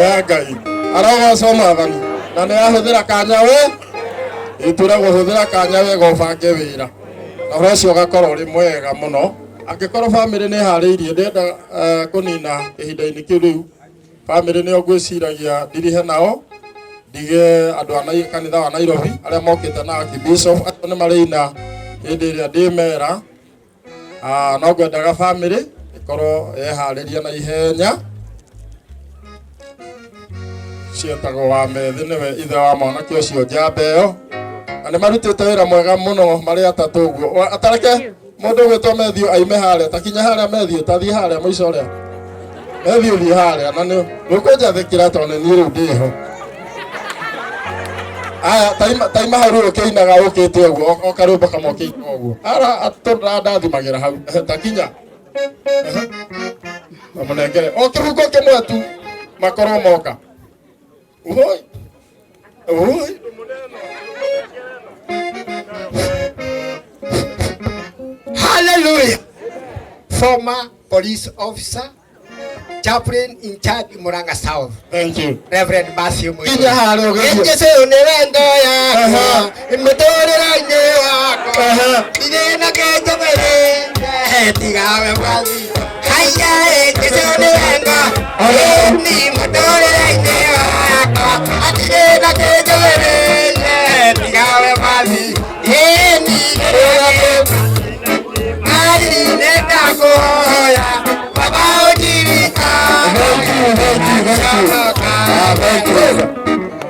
ya Ngai arogoca Mwathani na nĩ ahũthĩra kanya we itũra gũhũthĩra kanya we gobange wĩra na ũhoro ũcio ũgakorwo ũrĩ mwega mũno. Angĩkorwo bamĩrĩ nĩ harĩirie ndĩenda kũnina ihinda-inĩ kĩu rĩu bamĩrĩ nĩo ngwĩciragia ndirihe nao ndige andũ a kanitha wa Nairobi arĩa mokĩte na Archbishop acio nĩ marĩina hĩndĩ ĩrĩa ndĩmera. No ngwendaga bamĩrĩ ĩkorwo yeharĩria na ihenya. Cietagwo wa methi nĩwe ithe wa mwanake ũcio njamba ĩyo na nĩ marutĩte wĩra mwega mũno marĩ atatũ ũguo. Atareke mũndũ gwĩtwo Matthew aime harĩa, takinya harĩa Matthew, tathiĩ harĩa mũico ũrĩa Matthew, thiĩ harĩa na nĩ ũkũnjathĩkĩra tondũ nĩ niĩ rĩu ndĩho. Aya taima hau rĩu ũkĩinaga ũkĩte ũguo ũkarũmba kama ũkĩina ũguo ndathimagĩra hau takinya mũnengere o kĩhuko kĩmwe tu makorwo moka. Hallelujah. Former police officer, chaplain in charge Murang'a South. Thank you. Reverend Matthew Muiru. Kinya haro gĩthiĩ. Yesu nĩ wendo yakwa, mũtũũrĩre-inĩ wakwa. Ndire na kĩnjũmĩrĩ, tigawe mwathi. Haya, Yesu nĩ wendo, ni mũtũũrĩre-inĩ wakwa. Ndire na kĩnjũmĩrĩ, tigawe mwathi.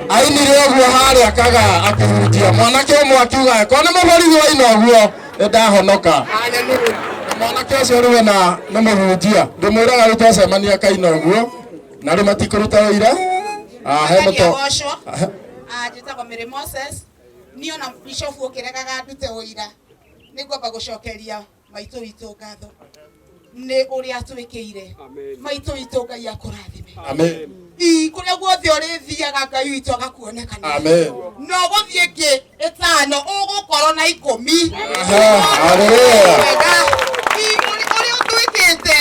Ainire ũguo harĩa akaga akĩhunjia mwanake ũmwe akiuga ko nĩ mũborithi waina ũguo nĩ ndahonoka. Mwanake ũcio rĩu na nĩ mũhunjia ndĩmwĩraga rĩu twacemania kaina ũguo na rĩu matikũruta wĩira. He mũto njĩtagwo Mary Moses niĩ ona Bishop ũkĩregaga ndute ũira nĩngwamba gũcokeria maitũ witũ ngatho nĩ ũrĩa twĩkĩire. Maitũ witũ Ngai akũrathime. Amen. Kũrĩa guothe ũrĩthiaga Ngai witũ agakuonekana. Amen. No gũthiĩ ngĩ ĩtano ũgũkorwo na 10. Hallelujah. Ũrĩa twĩkĩte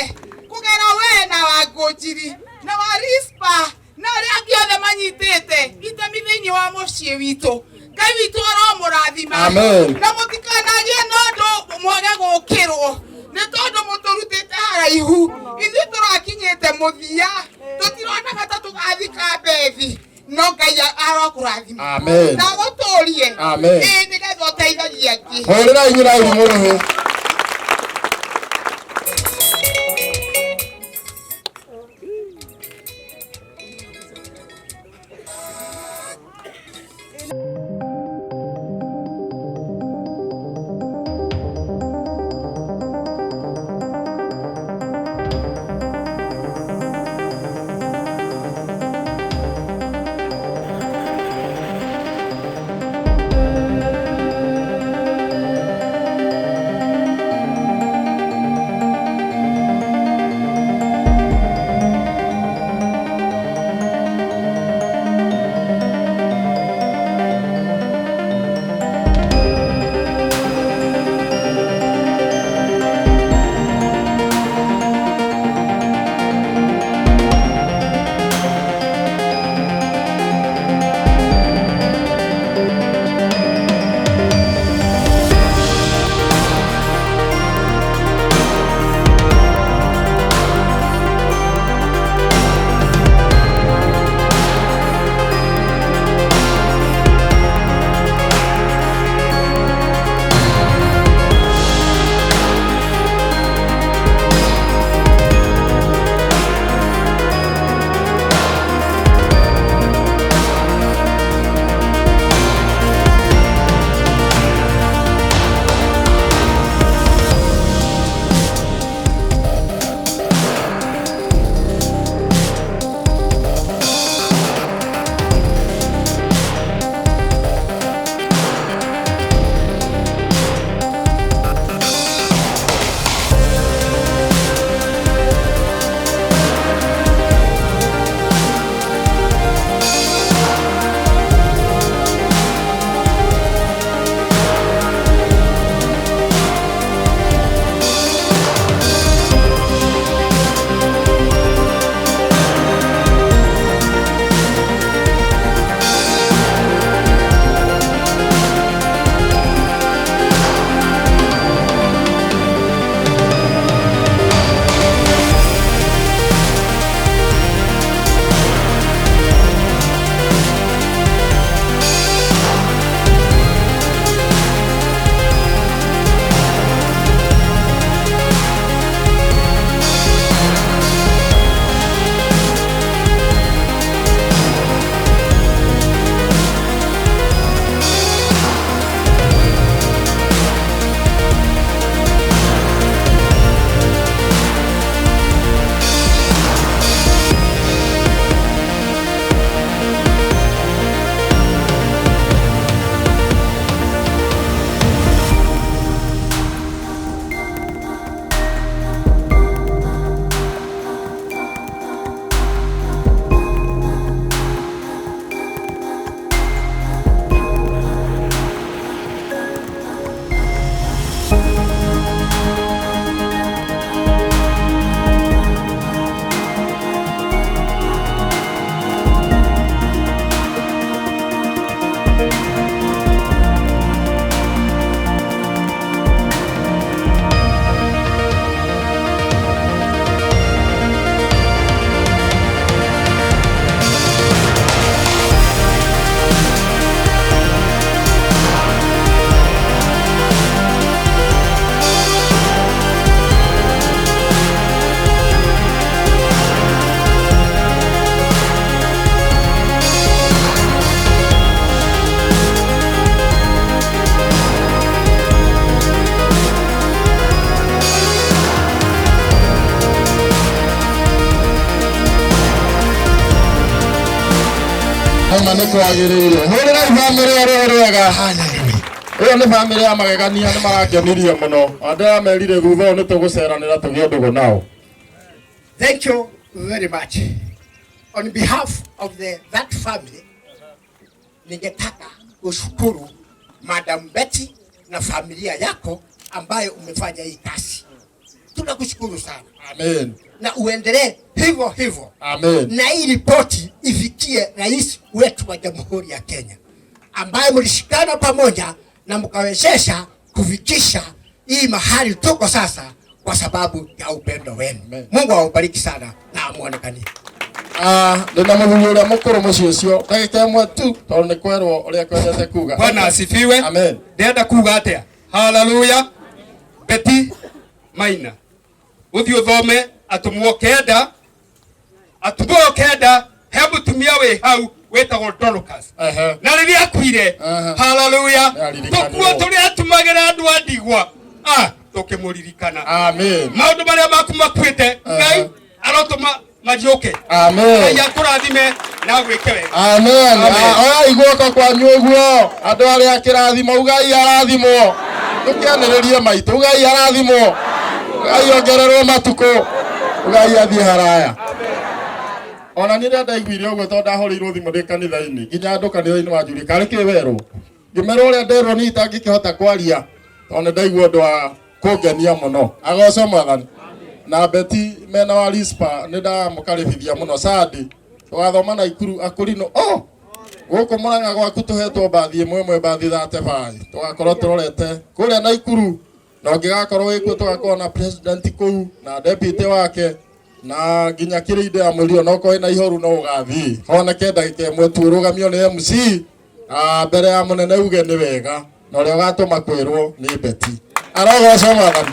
kũgera we na Wangũnjiri na wa Rispa na arĩa angĩ othe manyitĩte itemi thĩinĩ wa mũciĩ witũ. Ngai witũ aromũrathima. Amen. Na mũtikanagĩe na ũndũ mwage gũkĩrwo nĩ tondũ mũtũrutĩte haraihu. Ithuĩ tũrakinyĩte mũthia tũtironaga ta tũgathika mbethi no Ngai arokũrathima. Amen. Na gũtũũrie. Amen. Nĩgetha ũteithagia angĩ. Hũrĩrai nyina irimũ rũhĩ. Homa nĩ kwagĩrĩire. Hũrĩra bamĩrĩ oro wega. Hallelujah. Ũyũ nĩ bamĩrĩ ya magegania nĩ marangenirie mũno. Andũ aya merire thutha ũyũ nĩ tũgũceranĩra tũgĩe ũndũgũ nao. Thank you very much. On behalf of that family, ningetaka kushukuru Madam Betty na familia yako ambayo umefanya hii kazi. Tunakushukuru sana. Amen. Na uendelee hivyo hivyo. Amen. Na hii ripoti ifikie rais wetu wa Jamhuri ya Kenya ambaye mlishikana pamoja na mkawezesha kufikisha hii mahali tuko sasa kwa sababu ya upendo wenu. Mungu awabariki sana na amuonekanie. Ndina mũthuri ũrĩa mũkũrũ mũciĩ ũcio ndagĩka ĩmwe tu tondũ nĩ kwerwo ũrĩa kwendete kuga. Bwana asifiwe. Amen. Ndenda kuga atĩa? Hallelujah. Betty Maina. Uthi uthome atumwo kenda he mũtumia wĩ hau wĩtagwo Dorcas. Na rĩrĩa akuire. Hallelujah. Tũkuo tũrĩa atumagĩra andũ a ndigwa. Tũkĩmũririkana. Amen. Maũndũ marĩa maku makuĩte Ngai arotũma majoke. Amen. Ngai akũrathime na gwĩke wega. Amen. Oya iguoko kwanyu ũguo. Andũ arĩa akĩrathimo Ngai arathimwo. Tũkĩanĩrĩrie maitũ Ngai arathimwo. Ngai ongererwo matukũ. Ngai athiĩ haraya. Ona nĩ rĩrĩa ndaiguire ũguo tondũ ndahũrĩirwo thimũ ndĩ kanitha-inĩ. Nginya andũ kanitha-inĩ wanjũria karĩ kĩ werwo. Ngĩmerwo ũrĩa nderwo niĩ itangĩkĩhota kwaria tondũ ndaigua ũndũ wa kũngenia mũno. Agocwo Mwathani. Na Betty mena wa Rispa nĩ ndamũkarĩbithia mũno Sadi. Tũgathoma na ikuru akurino. Gũkũ Mũrang'a gwaku tũhetwo mbathi ĩmwe mbathi 35. Tũgakorwo tũrorete kũrĩa na ikuru. Na ũngĩgakorwo wĩkuo tũgakorwo na president kũu na deputy wake. Na nginya kĩrĩndĩ ya mwĩrĩ ona okorwo na ihoru no ũgathiĩ. Honeke ndagĩka ĩmwe tu ũrũgamio nĩ MC. Mbere ya mũnene uge nĩ wega. Na ũrĩa ũgatũma kwĩrwo nĩ Betty. Arogocwo Mwathani.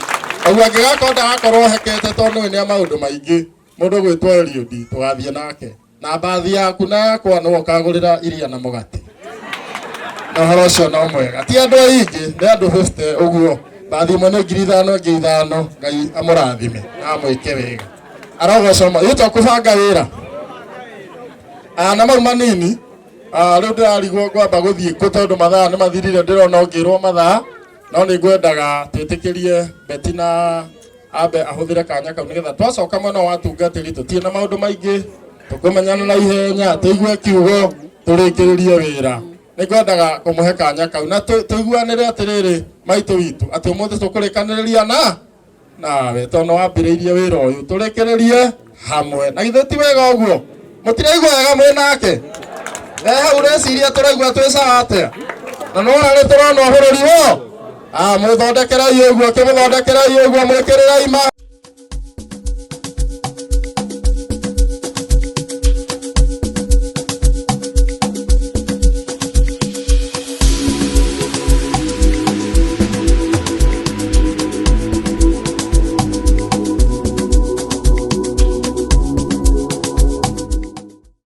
Ũguo angĩgakorwo ndagakorwo hekete tondũ nĩ maũndũ maingĩ. Mũndũ gwĩtwo Eliudi tũgathiĩ nake. Na mbathi yaku na yakwa no ũkagũrĩra iria na mũgate. Na ũhoro ũcio no mwega. Ti andũ aingĩ nĩ andũ 50 ũguo. Mbathi ĩmwe nĩ 5,000 Ngai amũrathime na amwĩke wega. Arogocwo Mwathani. Tũkũbanga wĩra. Na mau manini rĩu ndĩrarigwo ngwamba gũthiĩ kũ tondũ mathaa nĩ mathirire ndĩrona ngĩrwo mathaa. No nĩ ngwendaga twĩtĩkĩrie Betty na ambe ahũthĩre kanya kau nĩgetha twacoka mwena wa tungatĩri tũtirĩ na maũndũ maingĩ tũkũmenyana na ihenya tũigue kiugo tũrĩkĩrĩrie wĩra. Nĩ ngwendaga kũmũhe kanya kau na tũiguanĩre atĩrĩrĩ maitũ witũ atĩ ũmũthĩ tũkũrĩkanĩrĩria nawe tondũ wambĩrĩirie wĩra ũyũ tũrĩkĩrĩrie hamwe. Na githĩ ti wega ũguo? Mũtiraigua wega mwĩ nake? Hau reciria tũraigua twĩ sawa atĩa? Na no harĩ tũrona bũrũri wo? Mũthondekerai ũguo, kĩmũthondekerai ũguo, mwĩkĩrĩrai